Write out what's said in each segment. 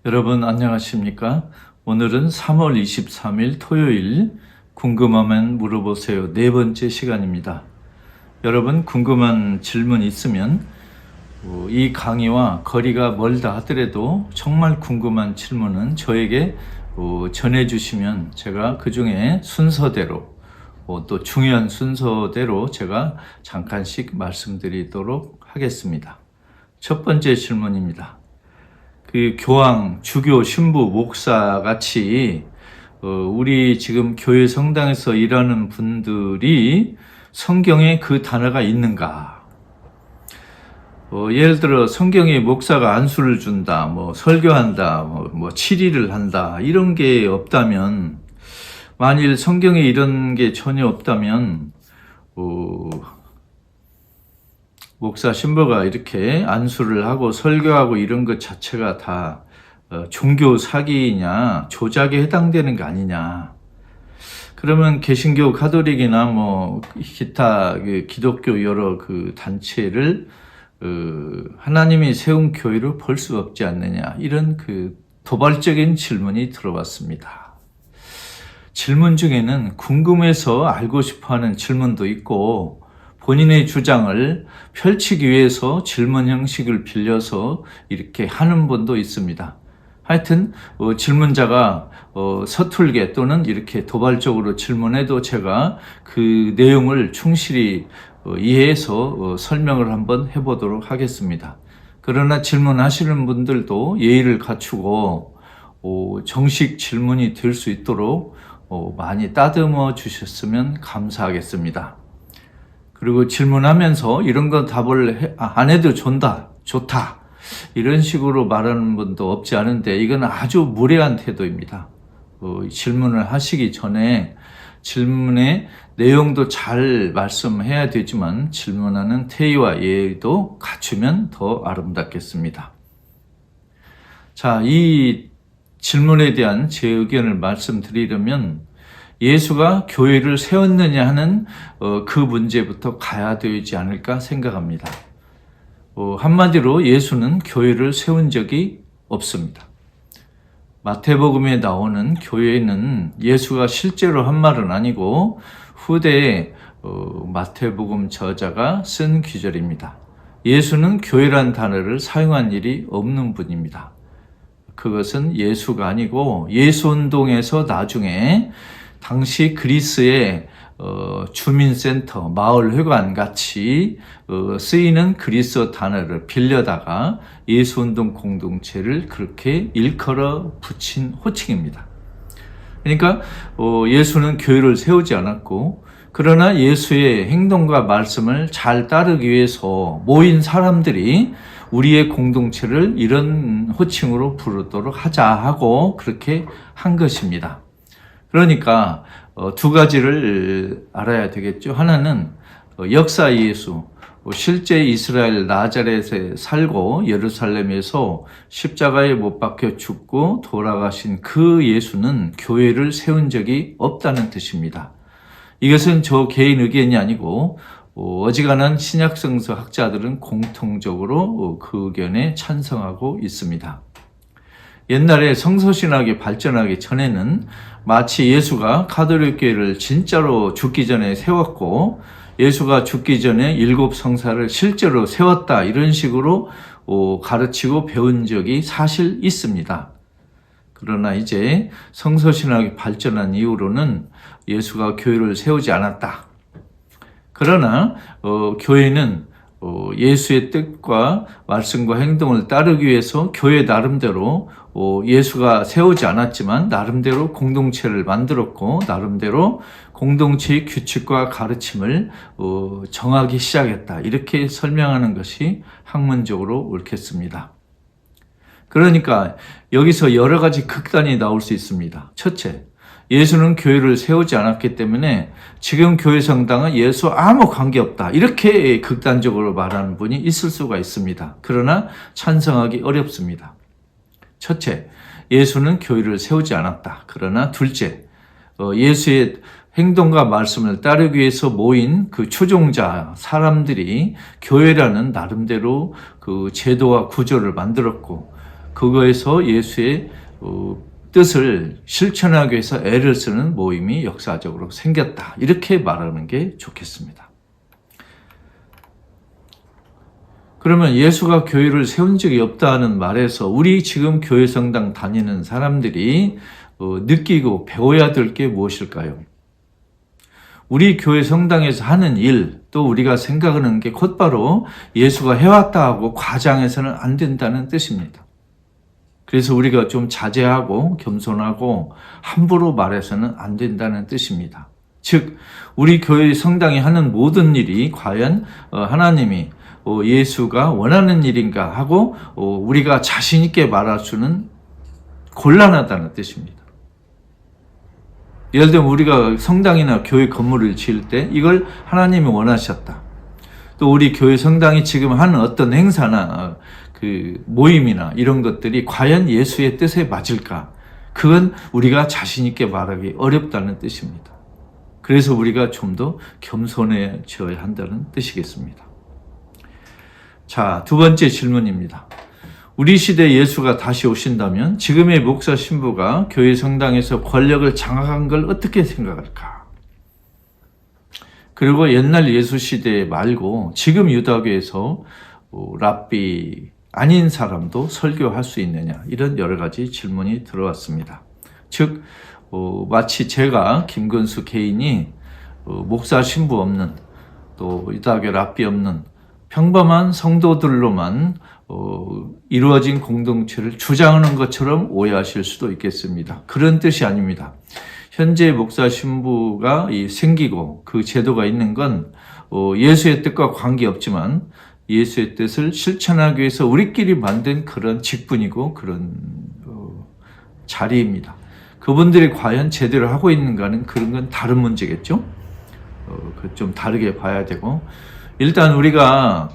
여러분 안녕하십니까? 오늘은 3월 23일 토요일 궁금하면 물어보세요. 네 번째 시간입니다. 여러분 궁금한 질문 있으면 이 강의와 거리가 멀다 하더라도 정말 궁금한 질문은 저에게 전해주시면 제가 그 중에 순서대로 또 중요한 순서대로 제가 잠깐씩 말씀드리도록 하겠습니다. 첫 번째 질문입니다. 그 교황, 주교, 신부, 목사 같이 우리 지금 교회 성당에서 일하는 분들이 성경에 그 단어가 있는가? 예를 들어 성경에 목사가 안수를 준다, 설교한다, 치리를 한다 이런 게 없다면, 만일 성경에 이런 게 전혀 없다면 목사 신부가 이렇게 안수를 하고 설교하고 이런 것 자체가 다 종교 사기이냐, 조작에 해당되는 거 아니냐. 그러면 개신교, 가톨릭이나 기타 기독교 여러 그 단체를 하나님이 세운 교회로 볼 수 없지 않느냐, 이런 그 도발적인 질문이 들어왔습니다. 질문 중에는 궁금해서 알고 싶어하는 질문도 있고, 본인의 주장을 펼치기 위해서 질문 형식을 빌려서 이렇게 하는 분도 있습니다. 하여튼 질문자가 서툴게 또는 이렇게 도발적으로 질문해도 제가 그 내용을 충실히 이해해서 설명을 한번 해보도록 하겠습니다. 그러나 질문하시는 분들도 예의를 갖추고 정식 질문이 될 수 있도록 많이 따듬어 주셨으면 감사하겠습니다. 그리고 질문하면서 이런 거 답을 안 해도 좋다 이런 식으로 말하는 분도 없지 않은데, 이건 아주 무례한 태도입니다. 질문을 하시기 전에 질문의 내용도 잘 말씀해야 되지만 질문하는 태도와 예의도 갖추면 더 아름답겠습니다. 자, 이 질문에 대한 제 의견을 말씀드리려면 예수가 교회를 세웠느냐 하는 그 문제부터 가야 되지 않을까 생각합니다. 한마디로 예수는 교회를 세운 적이 없습니다. 마태복음에 나오는 교회는 예수가 실제로 한 말은 아니고 후대에 마태복음 저자가 쓴 기절입니다. 예수는 교회란 단어를 사용한 일이 없는 분입니다. 그것은 예수가 아니고 예수운동에서 나중에 당시 그리스의 주민센터, 마을회관 같이 쓰이는 그리스어 단어를 빌려다가 예수운동 공동체를 그렇게 일컬어 붙인 호칭입니다. 그러니까 예수는 교회를 세우지 않았고, 그러나 예수의 행동과 말씀을 잘 따르기 위해서 모인 사람들이 우리의 공동체를 이런 호칭으로 부르도록 하자 하고 그렇게 한 것입니다. 그러니까 두 가지를 알아야 되겠죠. 하나는 역사 예수, 실제 이스라엘 나자렛에 살고 예루살렘에서 십자가에 못 박혀 죽고 돌아가신 그 예수는 교회를 세운 적이 없다는 뜻입니다. 이것은 저 개인 의견이 아니고 어지간한 신약성서 학자들은 공통적으로 그 의견에 찬성하고 있습니다. 옛날에 성서신학이 발전하기 전에는 마치 예수가 가톨릭 교회를 진짜로 죽기 전에 세웠고, 예수가 죽기 전에 7 성사를 실제로 세웠다 이런 식으로 가르치고 배운 적이 사실 있습니다. 그러나 이제 성서신학이 발전한 이후로는 예수가 교회를 세우지 않았다. 그러나 교회는 예수의 뜻과 말씀과 행동을 따르기 위해서 교회 나름대로 예수가 세우지 않았지만 나름대로 공동체를 만들었고, 나름대로 공동체의 규칙과 가르침을 정하기 시작했다, 이렇게 설명하는 것이 학문적으로 옳겠습니다. 그러니까 여기서 여러 가지 극단이 나올 수 있습니다. 첫째, 예수는 교회를 세우지 않았기 때문에 지금 교회 성당은 예수 아무 관계없다, 이렇게 극단적으로 말하는 분이 있을 수가 있습니다. 그러나 찬성하기 어렵습니다. 첫째, 예수는 교회를 세우지 않았다. 그러나 둘째, 예수의 행동과 말씀을 따르기 위해서 모인 그 추종자 사람들이 교회라는 나름대로 그 제도와 구조를 만들었고, 그거에서 예수의 뜻을 실천하기 위해서 애를 쓰는 모임이 역사적으로 생겼다. 이렇게 말하는 게 좋겠습니다. 그러면 예수가 교회를 세운 적이 없다는 말에서 우리 지금 교회 성당 다니는 사람들이 느끼고 배워야 될 게 무엇일까요? 우리 교회 성당에서 하는 일, 또 우리가 생각하는 게 곧바로 예수가 해왔다 하고 과장해서는 안 된다는 뜻입니다. 그래서 우리가 좀 자제하고 겸손하고 함부로 말해서는 안 된다는 뜻입니다. 즉, 우리 교회 성당이 하는 모든 일이 과연 하나님이 예수가 원하는 일인가 하고 우리가 자신 있게 말할 수는 곤란하다는 뜻입니다. 예를 들면 우리가 성당이나 교회 건물을 지을 때 이걸 하나님이 원하셨다. 또 우리 교회 성당이 지금 하는 어떤 행사나 그 모임이나 이런 것들이 과연 예수의 뜻에 맞을까? 그건 우리가 자신 있게 말하기 어렵다는 뜻입니다. 그래서 우리가 좀 더 겸손해져야 한다는 뜻이겠습니다. 자, 두 번째 질문입니다. 우리 시대에 예수가 다시 오신다면 지금의 목사 신부가 교회 성당에서 권력을 장악한 걸 어떻게 생각할까? 그리고 옛날 예수 시대 말고 지금 유다교에서 랍비 아닌 사람도 설교할 수 있느냐, 이런 여러 가지 질문이 들어왔습니다. 즉 마치 제가 김근수 개인이 목사 신부 없는, 또 유다교 랍비 없는 평범한 성도들로만 이루어진 공동체를 주장하는 것처럼 오해하실 수도 있겠습니다. 그런 뜻이 아닙니다. 현재 목사 신부가 생기고 그 제도가 있는 건 예수의 뜻과 관계없지만 예수의 뜻을 실천하기 위해서 우리끼리 만든 그런 직분이고 그런 자리입니다. 그분들이 과연 제대로 하고 있는가는 그런 건 다른 문제겠죠. 좀 다르게 봐야 되고, 일단 우리가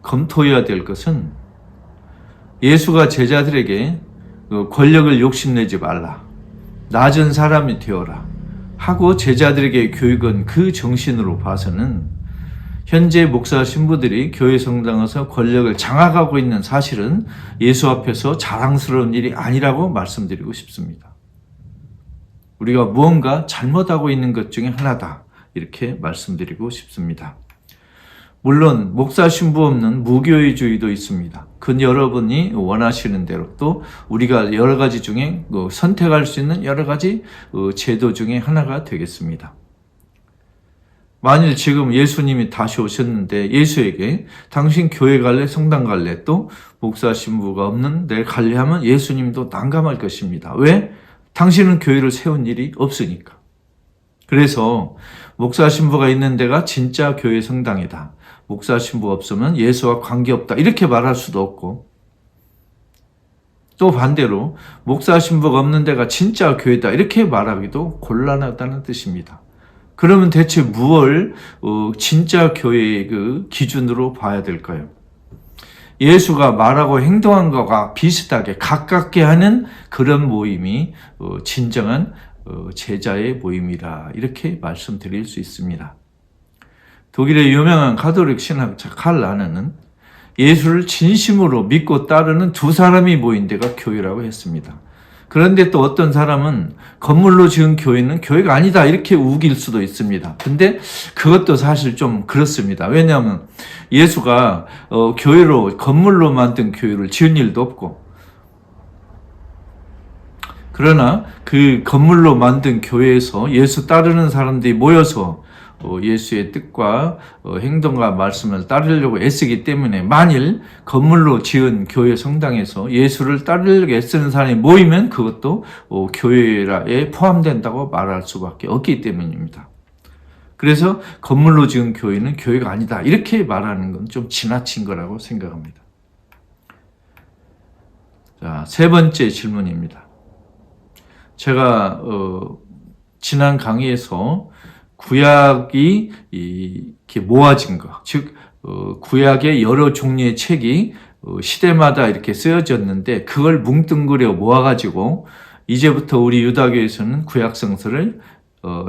검토해야 될 것은 예수가 제자들에게 권력을 욕심내지 말라, 낮은 사람이 되어라 하고 제자들에게 교육은 그 정신으로 봐서는 현재 목사 신부들이 교회 성당에서 권력을 장악하고 있는 사실은 예수 앞에서 자랑스러운 일이 아니라고 말씀드리고 싶습니다. 우리가 무언가 잘못하고 있는 것 중에 하나다, 이렇게 말씀드리고 싶습니다. 물론 목사 신부 없는 무교회주의도 있습니다. 그건 여러분이 원하시는 대로, 또 우리가 여러 가지 중에 선택할 수 있는 여러 가지 제도 중에 하나가 되겠습니다. 만일 지금 예수님이 다시 오셨는데 예수에게 당신 교회 갈래, 성당 갈래, 또 목사 신부가 없는 데 갈래 하면 예수님도 난감할 것입니다. 왜? 당신은 교회를 세운 일이 없으니까. 그래서 목사 신부가 있는 데가 진짜 교회 성당이다, 목사 신부 없으면 예수와 관계없다, 이렇게 말할 수도 없고, 또 반대로 목사 신부가 없는 데가 진짜 교회다, 이렇게 말하기도 곤란하다는 뜻입니다. 그러면 대체 무엇을 진짜 교회의 그 기준으로 봐야 될까요? 예수가 말하고 행동한 것과 비슷하게 가깝게 하는 그런 모임이 진정한 제자의 모임이라, 이렇게 말씀드릴 수 있습니다. 독일의 유명한 가톨릭 신학자 칼 라너는 예수를 진심으로 믿고 따르는 두 사람이 모인 데가 교회라고 했습니다. 그런데 또 어떤 사람은 건물로 지은 교회는 교회가 아니다, 이렇게 우길 수도 있습니다. 근데 그것도 사실 좀 그렇습니다. 왜냐하면 예수가 교회로, 건물로 만든 교회를 지은 일도 없고, 그러나 그 건물로 만든 교회에서 예수 따르는 사람들이 모여서 예수의 뜻과 행동과 말씀을 따르려고 애쓰기 때문에, 만일 건물로 지은 교회 성당에서 예수를 따르려고 애쓰는 사람이 모이면 그것도 교회에 포함된다고 말할 수밖에 없기 때문입니다. 그래서 건물로 지은 교회는 교회가 아니다, 이렇게 말하는 건 좀 지나친 거라고 생각합니다. 자, 세 번째 질문입니다. 제가 지난 강의에서 구약이 이렇게 모아진 것, 즉 구약의 여러 종류의 책이 시대마다 이렇게 쓰여졌는데 그걸 뭉뚱그려 모아가지고 이제부터 우리 유다교에서는 구약 성서를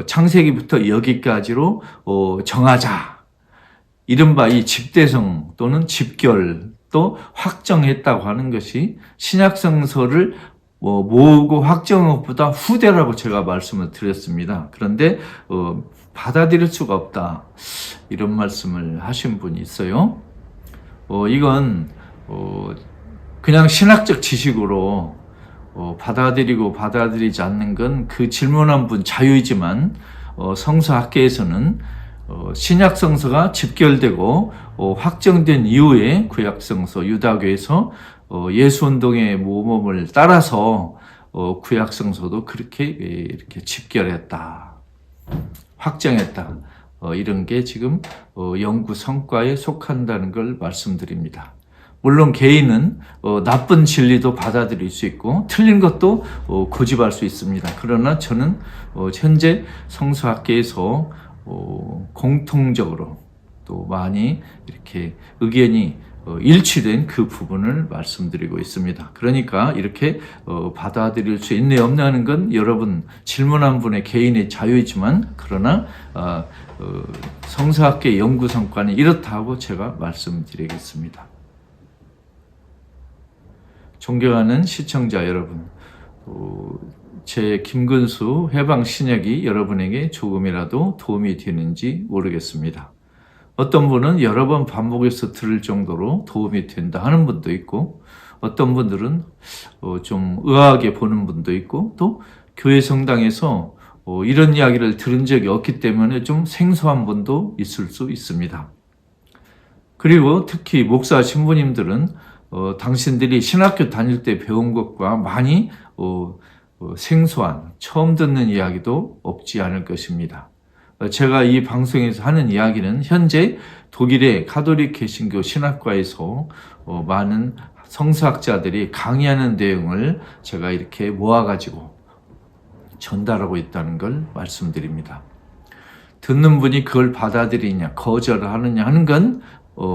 창세기부터 여기까지로 정하자, 이른바 이 집대성 또는 집결 또 확정했다고 하는 것이 신약성서를 모으고 확정한 것보다 후대라고 제가 말씀을 드렸습니다. 그런데 받아들일 수가 없다, 이런 말씀을 하신 분이 있어요. 이건 그냥 신학적 지식으로 받아들이고 받아들이지 않는 건 그 질문한 분 자유이지만 성서학계에서는 신약성서가 집결되고 확정된 이후에 구약성서, 유다교에서 예수운동의 모범을 따라서 구약성서도 그렇게 이렇게 집결했다, 확정했다, 이런 게 지금 연구 성과에 속한다는 걸 말씀드립니다. 물론 개인은 나쁜 진리도 받아들일 수 있고 틀린 것도 고집할 수 있습니다. 그러나 저는 현재 성서학계에서 공통적으로 또 많이 이렇게 의견이 일치된 그 부분을 말씀드리고 있습니다. 그러니까 이렇게 받아들일 수 있네 없네 하는 건 여러분 질문한 분의 개인의 자유이지만, 그러나 성서학계 연구 성과는 이렇다고 제가 말씀드리겠습니다. 존경하는 시청자 여러분, 제 김근수 해방 신약이 여러분에게 조금이라도 도움이 되는지 모르겠습니다. 어떤 분은 여러 번 반복해서 들을 정도로 도움이 된다 하는 분도 있고, 어떤 분들은 좀 의아하게 보는 분도 있고, 또 교회 성당에서 이런 이야기를 들은 적이 없기 때문에 좀 생소한 분도 있을 수 있습니다. 그리고 특히 목사 신부님들은 당신들이 신학교 다닐 때 배운 것과 많이 생소한, 처음 듣는 이야기도 없지 않을 것입니다. 제가 이 방송에서 하는 이야기는 현재 독일의 가톨릭 개신교 신학과에서 많은 성서학자들이 강의하는 내용을 제가 이렇게 모아가지고 전달하고 있다는 걸 말씀드립니다. 듣는 분이 그걸 받아들이냐 거절하느냐 하는 건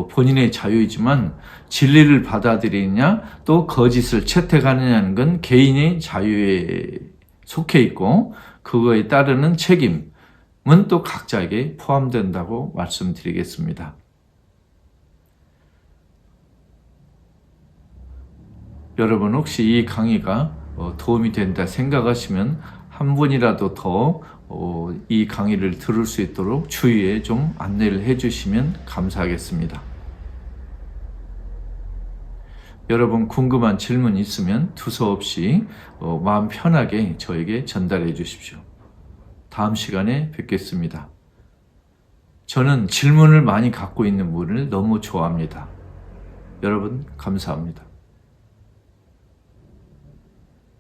본인의 자유이지만, 진리를 받아들이느냐 또 거짓을 채택하느냐는 건 개인의 자유에 속해 있고, 그거에 따르는 책임은 또 각자에게 포함된다고 말씀드리겠습니다. 여러분 혹시 이 강의가 도움이 된다 생각하시면 한 분이라도 더 이 강의를 들을 수 있도록 주위에 좀 안내를 해주시면 감사하겠습니다. 여러분 궁금한 질문 있으면 두서없이 마음 편하게 저에게 전달해 주십시오. 다음 시간에 뵙겠습니다. 저는 질문을 많이 갖고 있는 분을 너무 좋아합니다. 여러분 감사합니다.